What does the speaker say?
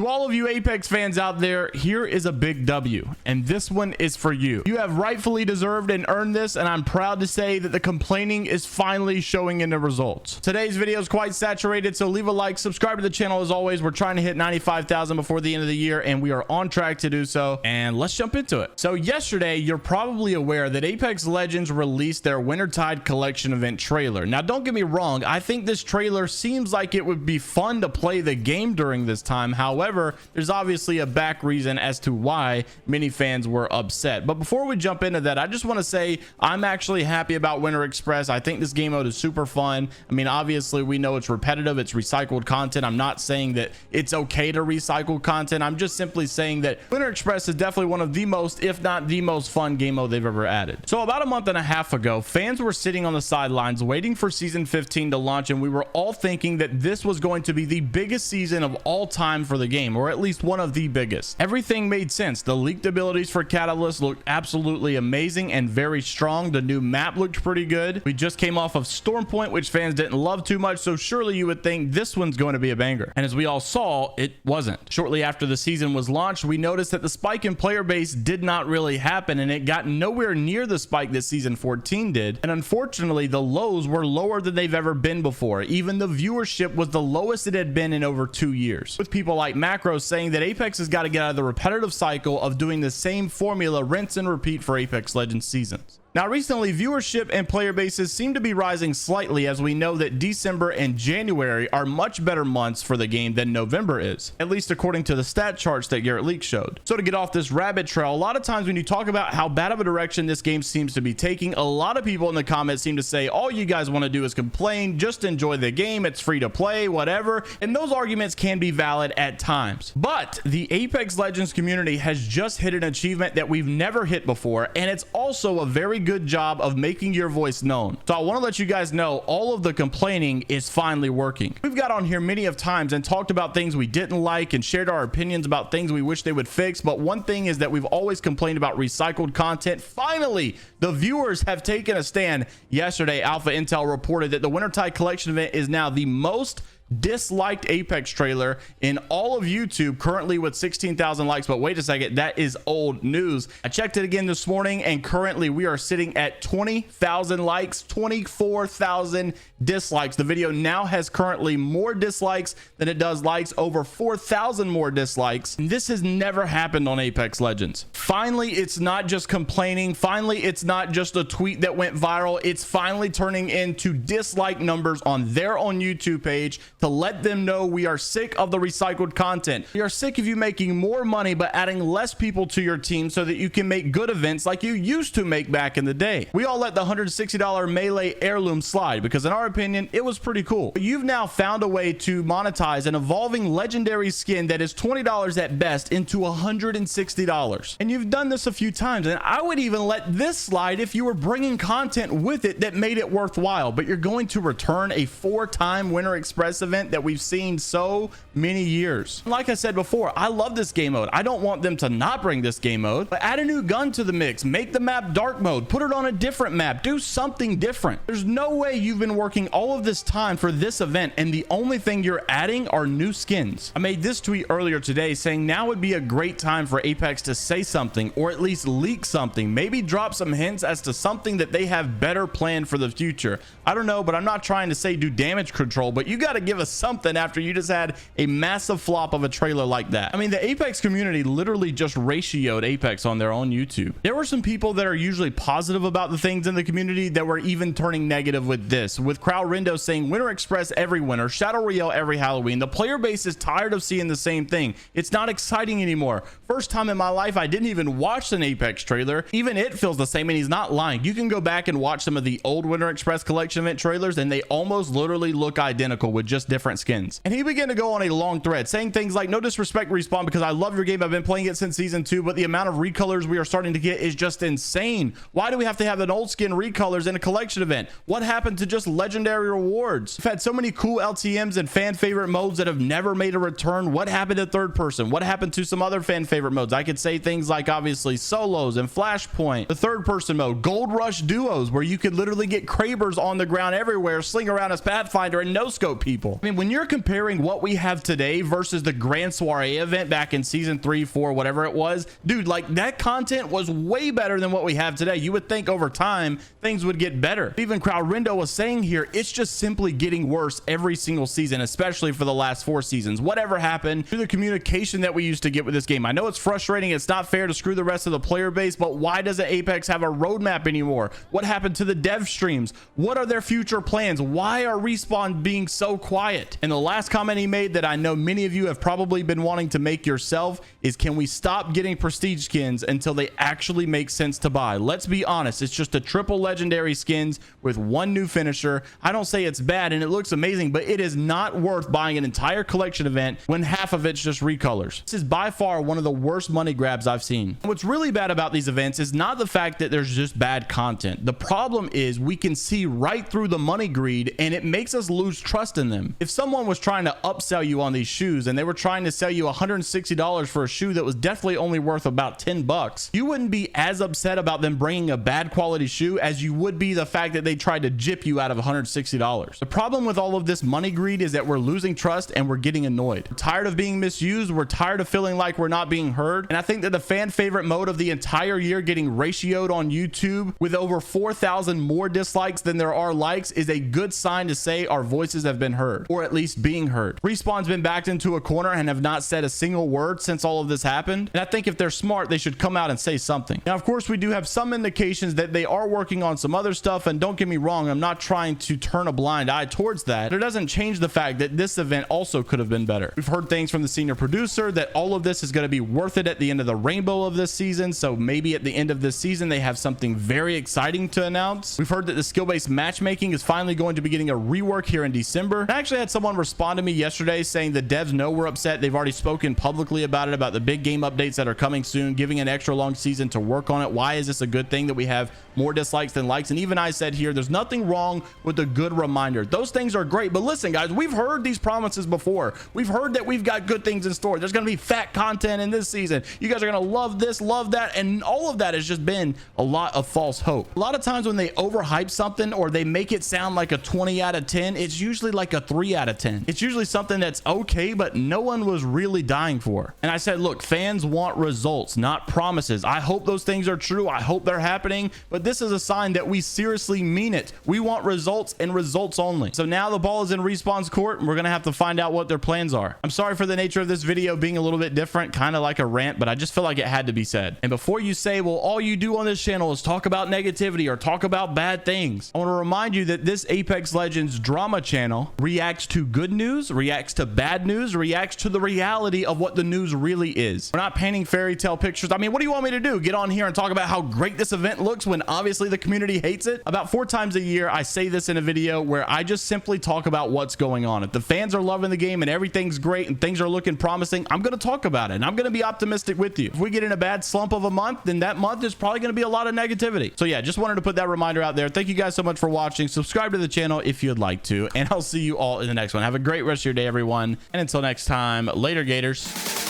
To all of you Apex fans out there, here is a big W, and this one is for you. You have rightfully deserved and earned this, and I'm proud to say that the complaining is finally showing in the results. Today's video is quite saturated, so leave a like, subscribe to the channel. As always, we're trying to hit 95,000 before the end of the year, and we are on track to do so, and let's jump into it. So yesterday, you're probably aware that Apex Legends released their Wintertide Collection event trailer. Now, don't get me wrong, I think this trailer seems like it would be fun to play the game during this time. However, there's obviously a back reason as to why many fans were upset. But before we jump into that, I just want to say I'm actually happy about Winter Express. I think this game mode is super fun. I mean, obviously we know it's repetitive, it's recycled content. I'm not saying that it's okay to recycle content. I'm just simply saying that Winter Express is definitely one of the most, if not the most fun game mode they've ever added. So about a month and a half ago, fans were sitting on the sidelines waiting for season 15 to launch, and we were all thinking that this was going to be the biggest season of all time for the game, or at least one of the biggest. Everything made sense. The leaked abilities for Catalyst looked absolutely amazing and very strong. The new map looked pretty good. We just came off of Storm Point, which fans didn't love too much, so surely you would think this one's going to be a banger. And as we all saw, it wasn't. Shortly after the season was launched, we noticed that the spike in player base did not really happen, and it got nowhere near the spike that season 14 did. And unfortunately, the lows were lower than they've ever been before. Even the viewership was the lowest it had been in over 2 years, with people like Macro saying that Apex has got to get out of the repetitive cycle of doing the same formula, rinse and repeat, for Apex Legends seasons. Now, recently, viewership and player bases seem to be rising slightly, as we know that December and January are much better months for the game than November is, at least according to the stat charts that Garrett Leak showed. So to get off this rabbit trail, a lot of times when you talk about how bad of a direction this game seems to be taking, a lot of people in the comments seem to say, all you guys want to do is complain, just enjoy the game, it's free to play, whatever. And those arguments can be valid at times. But the Apex Legends community has just hit an achievement that we've never hit before, and it's also a very good job of making your voice known. So I want to let you guys know all of the complaining is finally working. We've got on here many of times and talked about things we didn't like and shared our opinions about things we wish they would fix, but one thing is that we've always complained about recycled content. Finally, the viewers have taken a stand. Yesterday, Alpha Intel reported that the Wintertide Collection event is now the most disliked Apex trailer in all of YouTube, currently with 16,000 likes. But wait a second, that is old news. I checked it again this morning, and currently we are sitting at 20,000 likes, 24,000 dislikes. The video now has currently more dislikes than it does likes, over 4,000 more dislikes. And this has never happened on Apex Legends. Finally, it's not just complaining. Finally, it's not just a tweet that went viral. It's finally turning into dislike numbers on their own YouTube page, to let them know we are sick of the recycled content. We are sick of you making more money but adding less people to your team so that you can make good events like you used to make back in the day. We all let the $160 melee heirloom slide because in our opinion it was pretty cool. But you've now found a way to monetize an evolving legendary skin that is $20 at best into $160. And you've done this a few times, and I would even let this slide if you were bringing content with it that made it worthwhile. But you're going to return a 4-time Winter Express event that we've seen so many years. Like I said before, I love this game mode. I don't want them to not bring this game mode, but add a new gun to the mix, make the map dark mode, put it on a different map, do something different. There's no way you've been working all of this time for this event and the only thing you're adding are new skins. I made this tweet earlier today saying now would be a great time for Apex to say something, or at least leak something, maybe drop some hints as to something that they have better planned for the future. I don't know, but I'm not trying to say do damage control, but you got to give us something after you just had a massive flop of a trailer like that. I mean, the Apex community literally just ratioed Apex on their own YouTube. There were some people that are usually positive about the things in the community that were even turning negative with this, with Crowd Rindo saying Winter Express every winter, Shadow Royale every Halloween. The player base is tired of seeing the same thing. It's not exciting anymore. First time in my life I didn't even watch an Apex trailer. Even it feels the same, and he's not lying. You can go back and watch some of the old Winter Express Collection event trailers and they almost literally look identical with just different skins. And he began to go on a long thread saying things like, no disrespect Respawn, because I love your game, I've been playing it since season 2, but the amount of recolors we are starting to get is just insane. Why do we have to have an old skin recolors in a collection event? What happened to just legendary rewards? We've had so many cool LTMs and fan favorite modes that have never made a return. What happened to third person? What happened to some other fan favorite modes? I could say things like obviously solos and Flashpoint, the third person mode, Gold Rush duos where you could literally get Krabers on the ground everywhere, sling around as Pathfinder and no scope people. I mean, when you're comparing what we have today versus the Grand Soiree event back in season 3, 4, whatever it was, dude, like that content was way better than what we have today. You would think over time things would get better. Even Crowdrindo was saying here, it's just simply getting worse every single season, especially for the last 4 seasons. Whatever happened to the communication that we used to get with this game? I know it's frustrating. It's not fair to screw the rest of the player base, but why doesn't Apex have a roadmap anymore? What happened to the dev streams? What are their future plans? Why are Respawn being so quiet? And the last comment he made that I know many of you have probably been wanting to make yourself is, can we stop getting prestige skins until they actually make sense to buy? Let's be honest, it's just a triple legendary skins with 1 new finisher. I don't say it's bad and it looks amazing, but it is not worth buying an entire collection event when half of it's just recolors. This is by far one of the worst money grabs I've seen. What's really bad about these events is not the fact that there's just bad content. The problem is we can see right through the money greed and it makes us lose trust in them. If someone was trying to upsell you on these shoes and they were trying to sell you $160 for a shoe that was definitely only worth about 10 bucks, you wouldn't be as upset about them bringing a bad quality shoe as you would be the fact that they tried to gyp you out of $160. The problem with all of this money greed is that we're losing trust and we're getting annoyed. We're tired of being misused. We're tired of feeling like we're not being heard. And I think that the fan favorite mode of the entire year getting ratioed on YouTube with over 4,000 more dislikes than there are likes is a good sign to say our voices have been heard, or at least being heard. Respawn's been backed into a corner and have not said a single word since all of this happened. And I think if they're smart, they should come out and say something. Now, of course, we do have some indications that they are working on some other stuff. And don't get me wrong, I'm not trying to turn a blind eye towards that. But it doesn't change the fact that this event also could have been better. We've heard things from the senior producer that all of this is going to be worth it at the end of the rainbow of this season. So maybe at the end of this season, they have something very exciting to announce. We've heard that the skill-based matchmaking is finally going to be getting a rework here in December. I actually had someone respond to me yesterday saying the devs know we're upset. They've already spoken publicly about it, about the big game updates that are coming soon, giving an extra long season to work on it. Why is this a good thing that we have more dislikes than likes? And even I said here, there's nothing wrong with a good reminder. Those things are great. But listen, guys, we've heard these promises before. We've heard that we've got good things in store. There's going to be fat content in this season. You guys are going to love this, love that. And all of that has just been a lot of false hope. A lot of times when they overhype something or they make it sound like a 20 out of 10, it's usually like a 3 out of 10. It's usually something that's okay, but no one was really dying for. And I said, look, fans want results, not promises. I hope those things are true. I hope they're happening, but this is a sign that we seriously mean it. We want results and results only. So now the ball is in Respawn's court and we're going to have to find out what their plans are. I'm sorry for the nature of this video being a little bit different, kind of like a rant, but I just feel like it had to be said. And before you say, well, all you do on this channel is talk about negativity or talk about bad things, I want to remind you that this Apex Legends drama channel reacts to good news, reacts to bad news, reacts to the reality of what the news really is. We're not painting fairy tale pictures. I mean, what do you want me to do? Get on here and talk about how great this event looks when obviously the community hates it? About 4 times a year, I say this in a video where I just simply talk about what's going on. If the fans are loving the game and everything's great and things are looking promising, I'm going to talk about it and I'm going to be optimistic with you. If we get in a bad slump of a month, then that month is probably going to be a lot of negativity. So yeah, just wanted to put that reminder out there. Thank you guys so much for watching. Subscribe to the channel if you'd like to, and I'll see you all in the next one. Have a great rest of your day, everyone. And until next time, later, Gators.